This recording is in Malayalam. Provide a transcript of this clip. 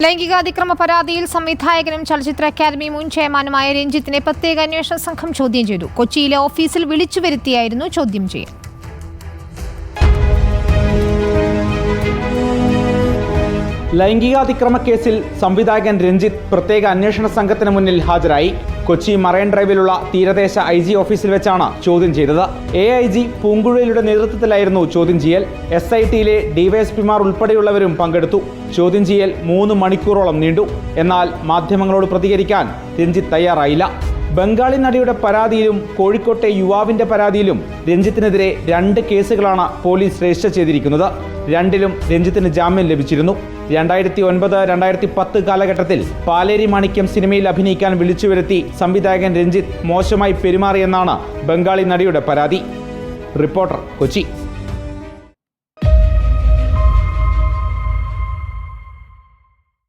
ലൈംഗികാതിക്രമ പരാതിയിൽ സംവിധായകനും ചലച്ചിത്ര അക്കാദമി മുൻ ചെയർമാനുമായ രഞ്ജിത്തിനെ പ്രത്യേക അന്വേഷണ സംഘം ചോദ്യം ചെയ്തു. കൊച്ചിയിലെ ഓഫീസിൽ വിളിച്ചു വരുത്തിയായിരുന്നു ചോദ്യം ചെയ്യൽ. ലൈംഗികാതിക്രമ കേസിൽ സംവിധായകൻ രഞ്ജിത്ത് പ്രത്യേക അന്വേഷണ സംഘത്തിന് മുന്നിൽ ഹാജരായി. കൊച്ചി മറൈൻ ഡ്രൈവിലുള്ള തീരദേശ IG ഓഫീസിൽ വെച്ചാണ് ചോദ്യം ചെയ്തത്. AIG പൂങ്കുഴലിയുടെ നേതൃത്വത്തിലായിരുന്നു ചോദ്യം ചെയ്യൽ. SITയിലെ DYSPമാർ ഉൾപ്പെടെയുള്ളവരും പങ്കെടുത്തു. ചോദ്യം ചെയ്യൽ 3 മണിക്കൂറോളം നീണ്ടു. എന്നാൽ മാധ്യമങ്ങളോട് പ്രതികരിക്കാൻ രഞ്ജിത്ത് തയ്യാറായില്ല. ബംഗാളി നടിയുടെ പരാതിയിലും കോഴിക്കോട്ടെ യുവാവിന്റെ പരാതിയിലും രഞ്ജിത്തിനെതിരെ 2 കേസുകളാണ് പോലീസ് രജിസ്റ്റർ ചെയ്തിരിക്കുന്നത്. രണ്ടിലും രഞ്ജിത്തിന് ജാമ്യം ലഭിച്ചിരുന്നു. 2009-2010 കാലഘട്ടത്തിൽ പാലേരി മാണിക്യം സിനിമയിൽ അഭിനയിക്കാൻ വിളിച്ചുവരുത്തി സംവിധായകൻ രഞ്ജിത്ത് മോശമായി പെരുമാറിയെന്നാണ് ബംഗാളി നടിയുടെ പരാതി. റിപ്പോർട്ടർ, കൊച്ചി.